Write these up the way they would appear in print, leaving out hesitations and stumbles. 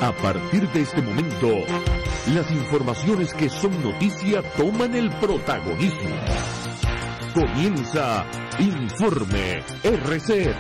A partir de este momento, las informaciones que son noticia toman el protagonismo. Comienza Informe RCR.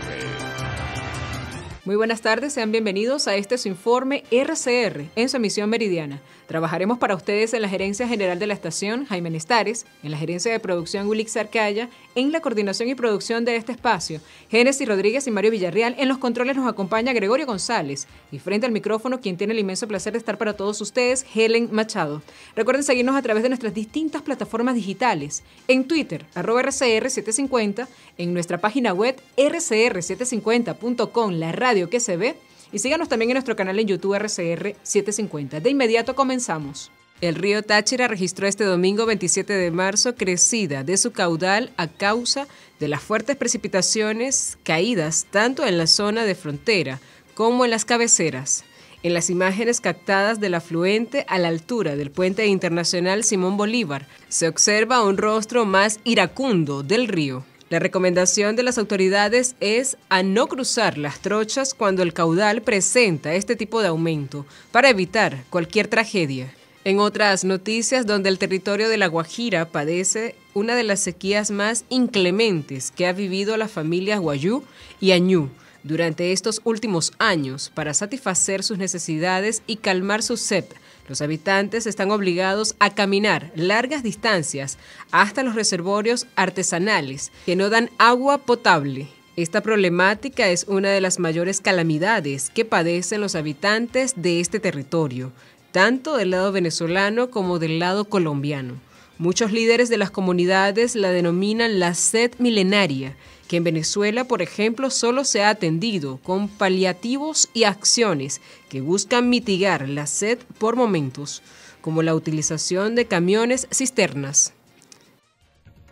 Muy buenas tardes, sean bienvenidos a este su informe RCR en su emisión meridiana. Trabajaremos para ustedes en la Gerencia General de la Estación, Jaime Nestares, en la Gerencia de Producción, Wilix Arcaya, en la coordinación y producción de este espacio, Génesis Rodríguez y Mario Villarreal. En los controles nos acompaña Gregorio González y frente al micrófono, quien tiene el inmenso placer de estar para todos ustedes, Helen Machado. Recuerden seguirnos a través de nuestras distintas plataformas digitales, en Twitter, @RCR750, en nuestra página web rcr750.com, la radio que se ve, y síganos también en nuestro canal en YouTube RCR750. De inmediato comenzamos. El río Táchira registró este domingo 27 de marzo crecida de su caudal a causa de las fuertes precipitaciones caídas tanto en la zona de frontera como en las cabeceras. En las imágenes captadas del afluente a la altura del puente internacional Simón Bolívar, se observa un rostro más iracundo del río. La recomendación de las autoridades es a no cruzar las trochas cuando el caudal presenta este tipo de aumento, para evitar cualquier tragedia. En otras noticias, donde el territorio de La Guajira padece una de las sequías más inclementes que ha vivido la familia Guayú y Añú durante estos últimos años, para satisfacer sus necesidades y calmar su sed, los habitantes están obligados a caminar largas distancias hasta los reservorios artesanales que no dan agua potable. Esta problemática es una de las mayores calamidades que padecen los habitantes de este territorio, tanto del lado venezolano como del lado colombiano. Muchos líderes de las comunidades la denominan la sed milenaria, que en Venezuela, por ejemplo, solo se ha atendido con paliativos y acciones que buscan mitigar la sed por momentos, como la utilización de camiones cisternas.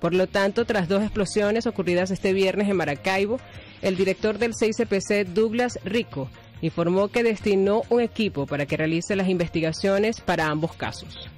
Por lo tanto, tras dos explosiones ocurridas este viernes en Maracaibo, el director del CICPC, Douglas Rico, informó que destinó un equipo para que realice las investigaciones para ambos casos.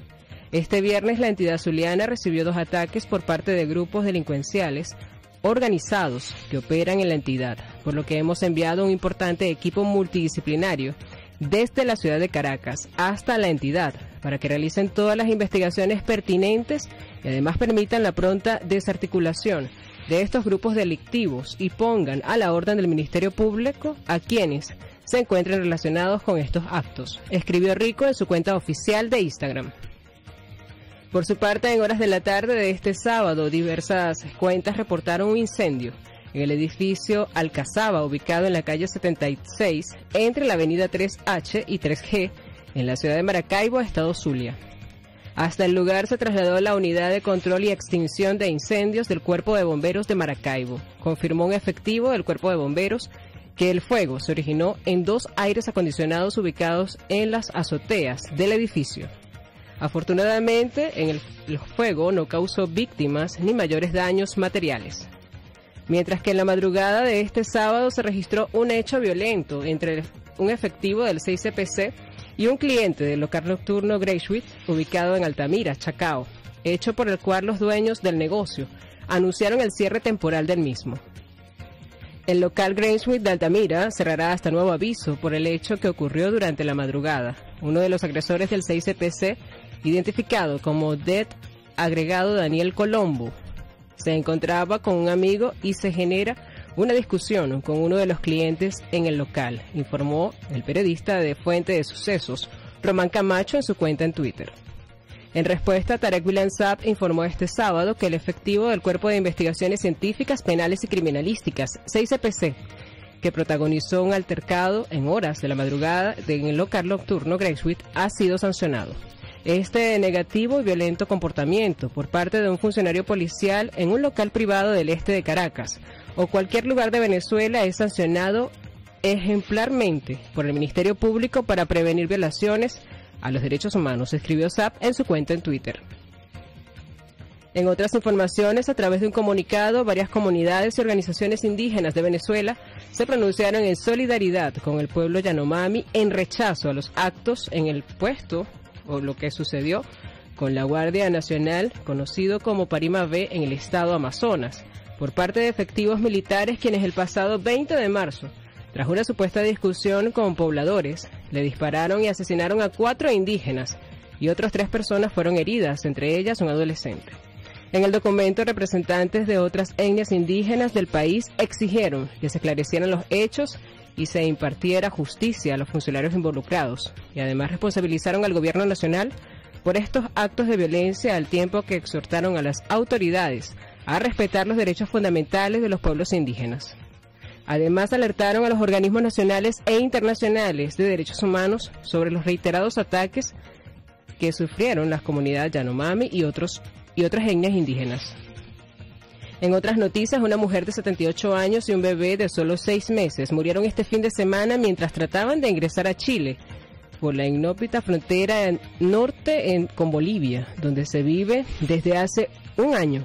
Este viernes, la entidad zuliana recibió 2 ataques por parte de grupos delincuenciales organizados que operan en la entidad, por lo que hemos enviado un importante equipo multidisciplinario desde la ciudad de Caracas hasta la entidad para que realicen todas las investigaciones pertinentes y además permitan la pronta desarticulación de estos grupos delictivos y pongan a la orden del Ministerio Público a quienes se encuentren relacionados con estos actos, escribió Rico en su cuenta oficial de Instagram. Por su parte, en horas de la tarde de este sábado, diversas cuentas reportaron un incendio en el edificio Alcazaba, ubicado en la calle 76, entre la avenida 3H y 3G, en la ciudad de Maracaibo, estado Zulia. Hasta el lugar se trasladó la Unidad de Control y Extinción de Incendios del Cuerpo de Bomberos de Maracaibo. Confirmó un efectivo del Cuerpo de Bomberos que el fuego se originó en 2 aires acondicionados ubicados en las azoteas del edificio. Afortunadamente, el fuego no causó víctimas ni mayores daños materiales. Mientras que en la madrugada de este sábado se registró un hecho violento entre un efectivo del CICPC y un cliente del local nocturno Gracewood, ubicado en Altamira, Chacao, hecho por el cual los dueños del negocio anunciaron el cierre temporal del mismo. El local Gracewood de Altamira cerrará hasta nuevo aviso por el hecho que ocurrió durante la madrugada. Uno de los agresores del CICPC, identificado como DET agregado Daniel Colombo, se encontraba con un amigo y se genera una discusión con uno de los clientes en el local, informó el periodista de Fuente de Sucesos, Román Camacho, en su cuenta en Twitter. En respuesta, Tarek William Saab informó este sábado que el efectivo del Cuerpo de Investigaciones Científicas, Penales y Criminalísticas, CICPC, que protagonizó un altercado en horas de la madrugada en el local nocturno Gracewood, ha sido sancionado. Este negativo y violento comportamiento por parte de un funcionario policial en un local privado del este de Caracas o cualquier lugar de Venezuela es sancionado ejemplarmente por el Ministerio Público para prevenir violaciones a los derechos humanos, escribió Saab en su cuenta en Twitter. En otras informaciones, a través de un comunicado, varias comunidades y organizaciones indígenas de Venezuela se pronunciaron en solidaridad con el pueblo Yanomami en rechazo a los actos en el puesto o lo que sucedió con la Guardia Nacional, conocido como Parima B, en el estado Amazonas, por parte de efectivos militares quienes el pasado 20 de marzo, tras una supuesta discusión con pobladores, le dispararon y asesinaron a 4 indígenas y otras 3 personas fueron heridas, entre ellas un adolescente. En el documento, representantes de otras etnias indígenas del país exigieron que se esclarecieran los hechos y se impartiera justicia a los funcionarios involucrados, y además responsabilizaron al gobierno nacional por estos actos de violencia, al tiempo que exhortaron a las autoridades a respetar los derechos fundamentales de los pueblos indígenas. Además, alertaron a los organismos nacionales e internacionales de derechos humanos sobre los reiterados ataques que sufrieron las comunidades Yanomami y otras etnias indígenas. En otras noticias, una mujer de 78 años y un bebé de solo 6 meses murieron este fin de semana mientras trataban de ingresar a Chile por la inhóspita frontera norte con Bolivia, donde se vive desde hace un año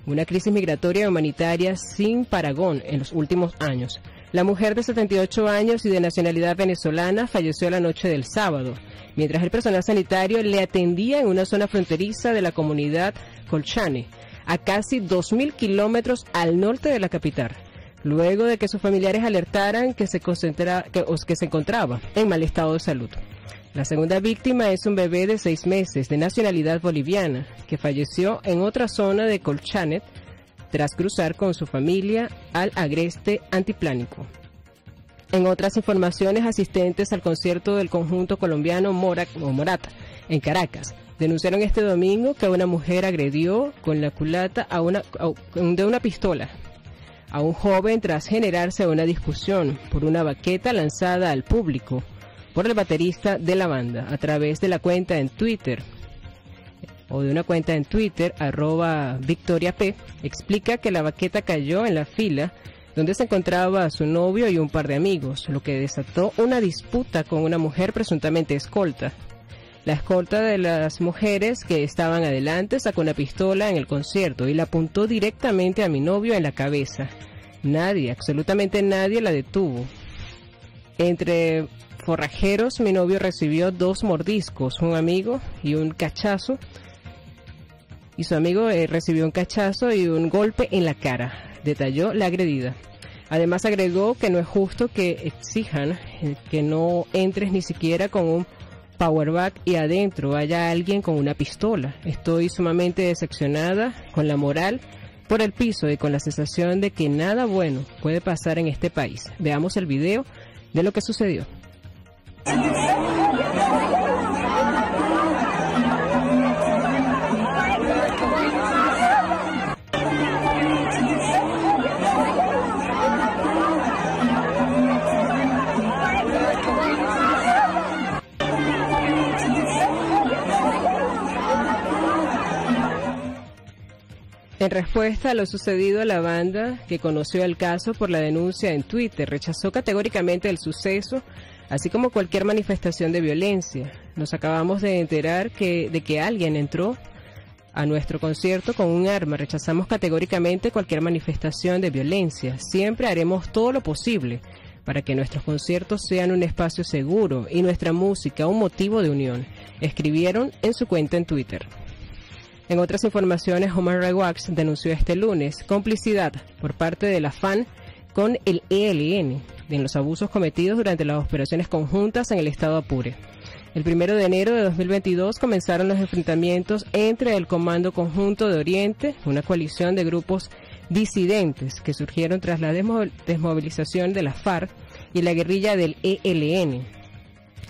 una crisis migratoria y humanitaria sin parangón en los últimos años. La mujer de 78 años y de nacionalidad venezolana falleció la noche del sábado, mientras el personal sanitario le atendía en una zona fronteriza de la comunidad Colchane, a casi 2.000 kilómetros al norte de la capital, luego de que sus familiares alertaran que se encontraba en mal estado de salud. La segunda víctima es un bebé de 6 meses de nacionalidad boliviana, que falleció en otra zona de Colchane tras cruzar con su familia al agreste antiplánico. En otras informaciones, asistentes al concierto del conjunto colombiano Morat en Caracas denunciaron este domingo que una mujer agredió con la culata de una pistola a un joven tras generarse una discusión por una baqueta lanzada al público por el baterista de la banda a través de la cuenta en Twitter @VictoriaP. Explica que la baqueta cayó en la fila donde se encontraba su novio y un par de amigos, lo que desató una disputa con una mujer presuntamente escolta. La escolta de las mujeres que estaban adelante sacó una pistola en el concierto y la apuntó directamente a mi novio en la cabeza. Nadie, absolutamente nadie la detuvo. Entre forrajeros, mi novio recibió 2 mordiscos, un amigo y un cachazo, y su amigo recibió un cachazo y un golpe en la cara, detalló la agredida. Además agregó que no es justo que exijan que no entres ni siquiera con un powerback y adentro haya alguien con una pistola. Estoy sumamente decepcionada con la moral por el piso y con la sensación de que nada bueno puede pasar en este país. Veamos el video de lo que sucedió. En respuesta a lo sucedido, la banda, que conoció el caso por la denuncia en Twitter, rechazó categóricamente el suceso, así como cualquier manifestación de violencia. Nos acabamos de enterar de que alguien entró a nuestro concierto con un arma. Rechazamos categóricamente cualquier manifestación de violencia. Siempre haremos todo lo posible para que nuestros conciertos sean un espacio seguro y nuestra música un motivo de unión, escribieron en su cuenta en Twitter. En otras informaciones, Human Rights Watch denunció este lunes complicidad por parte de la FAN con el ELN en los abusos cometidos durante las operaciones conjuntas en el estado Apure. El 1 de enero de 2022 comenzaron los enfrentamientos entre el Comando Conjunto de Oriente, una coalición de grupos disidentes que surgieron tras la desmovilización de la FARC, y la guerrilla del ELN.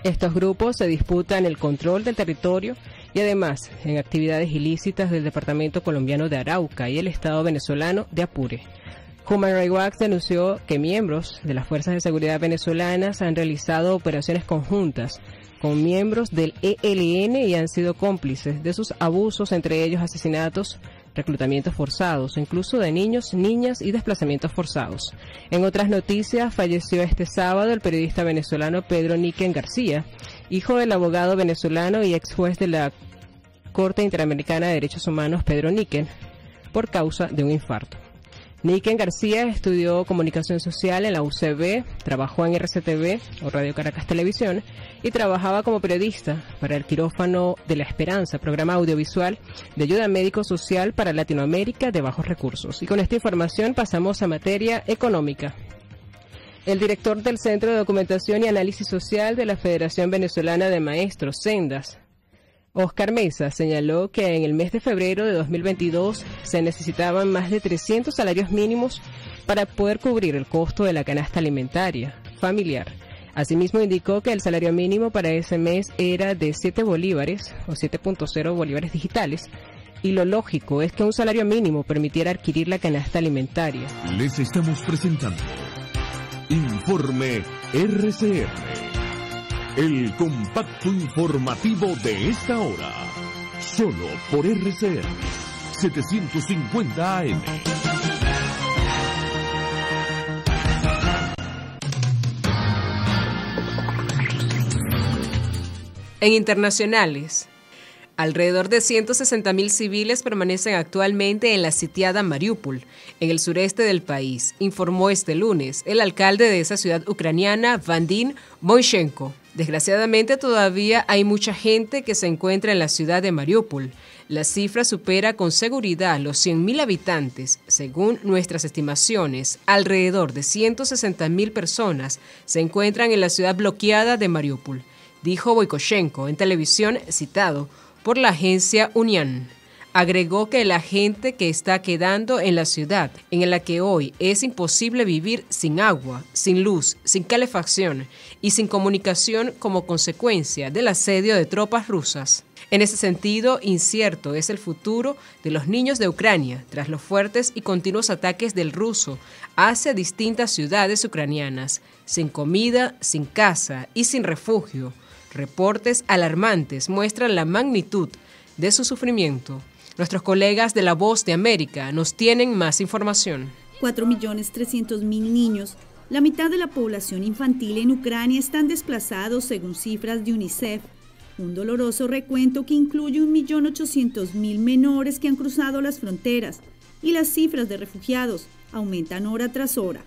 Estos grupos se disputan el control del territorio y además en actividades ilícitas del departamento colombiano de Arauca y el estado venezolano de Apure. Human Rights Watch denunció que miembros de las fuerzas de seguridad venezolanas han realizado operaciones conjuntas con miembros del ELN y han sido cómplices de sus abusos, entre ellos asesinatos, reclutamientos forzados, incluso de niños, niñas y desplazamientos forzados. En otras noticias, falleció este sábado el periodista venezolano Pedro Niken García, hijo del abogado venezolano y ex juez de la Corte Interamericana de Derechos Humanos Pedro Niken, por causa de un infarto. Niken García estudió comunicación social en la UCB, trabajó en RCTV o Radio Caracas Televisión y trabajaba como periodista para el Quirófano de la Esperanza, programa audiovisual de ayuda médico-social para Latinoamérica de bajos recursos. Y con esta información pasamos a materia económica. El director del Centro de Documentación y Análisis Social de la Federación Venezolana de Maestros, Sendas, Oscar Mesa, señaló que en el mes de febrero de 2022 se necesitaban más de 300 salarios mínimos para poder cubrir el costo de la canasta alimentaria familiar. Asimismo, indicó que el salario mínimo para ese mes era de 7 bolívares o 7.0 bolívares digitales, y lo lógico es que un salario mínimo permitiera adquirir la canasta alimentaria. Les estamos presentando Informe RCR, el compacto informativo de esta hora, solo por RCR 750 AM. En internacionales, alrededor de 160.000 civiles permanecen actualmente en la sitiada Mariupol, en el sureste del país, informó este lunes el alcalde de esa ciudad ucraniana, Vadim Moishenko. Desgraciadamente todavía hay mucha gente que se encuentra en la ciudad de Mariupol. La cifra supera con seguridad los 100.000 habitantes. Según nuestras estimaciones, alrededor de 160.000 personas se encuentran en la ciudad bloqueada de Mariupol, dijo Boykoshenko en televisión, citado por la agencia Unian. Agregó que la gente que está quedando en la ciudad, en la que hoy es imposible vivir sin agua, sin luz, sin calefacción y sin comunicación como consecuencia del asedio de tropas rusas. En ese sentido, incierto es el futuro de los niños de Ucrania tras los fuertes y continuos ataques del ruso hacia distintas ciudades ucranianas, sin comida, sin casa y sin refugio. Reportes alarmantes muestran la magnitud de su sufrimiento. Nuestros colegas de La Voz de América nos tienen más información. 4.300.000 niños, la mitad de la población infantil en Ucrania, están desplazados según cifras de UNICEF. Un doloroso recuento que incluye 1.800.000 menores que han cruzado las fronteras, y las cifras de refugiados aumentan hora tras hora.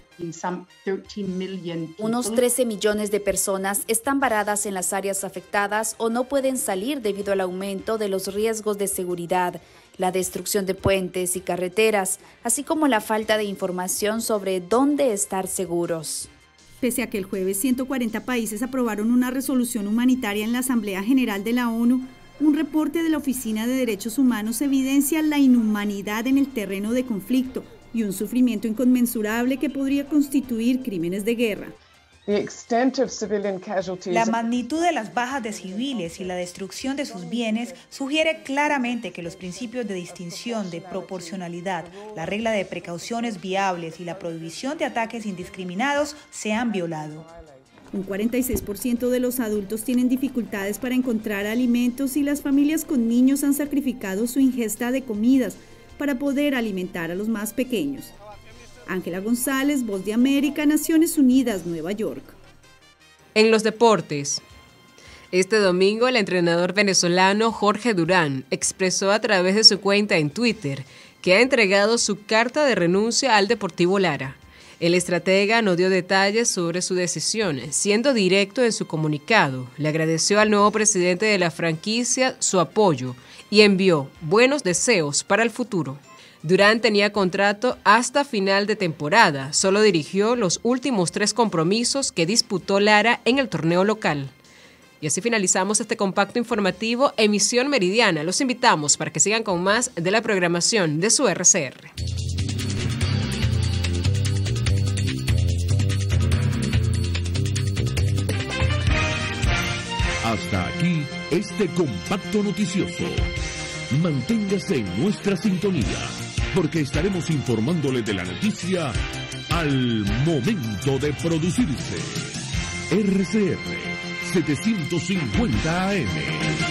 Unos 13 millones de personas están varadas en las áreas afectadas o no pueden salir debido al aumento de los riesgos de seguridad, la destrucción de puentes y carreteras, así como la falta de información sobre dónde estar seguros. Pese a que el jueves 140 países aprobaron una resolución humanitaria en la Asamblea General de la ONU, un reporte de la Oficina de Derechos Humanos evidencia la inhumanidad en el terreno de conflicto y un sufrimiento inconmensurable que podría constituir crímenes de guerra. La magnitud de las bajas de civiles y la destrucción de sus bienes sugiere claramente que los principios de distinción, de proporcionalidad, la regla de precauciones viables y la prohibición de ataques indiscriminados se han violado. Un 46% de los adultos tienen dificultades para encontrar alimentos y las familias con niños han sacrificado su ingesta de comidas para poder alimentar a los más pequeños. Ángela González, Voz de América, Naciones Unidas, Nueva York. En los deportes. Este domingo, el entrenador venezolano Jorge Durán expresó a través de su cuenta en Twitter que ha entregado su carta de renuncia al Deportivo Lara. El estratega no dio detalles sobre su decisión, siendo directo en su comunicado. Le agradeció al nuevo presidente de la franquicia su apoyo y envió buenos deseos para el futuro. Durán tenía contrato hasta final de temporada. Solo dirigió los últimos 3 compromisos que disputó Lara en el torneo local. Y así finalizamos este compacto informativo Emisión Meridiana. Los invitamos para que sigan con más de la programación de su RCR. Hasta aquí este compacto noticioso. Manténgase en nuestra sintonía, porque estaremos informándole de la noticia al momento de producirse. RCR 750 AM.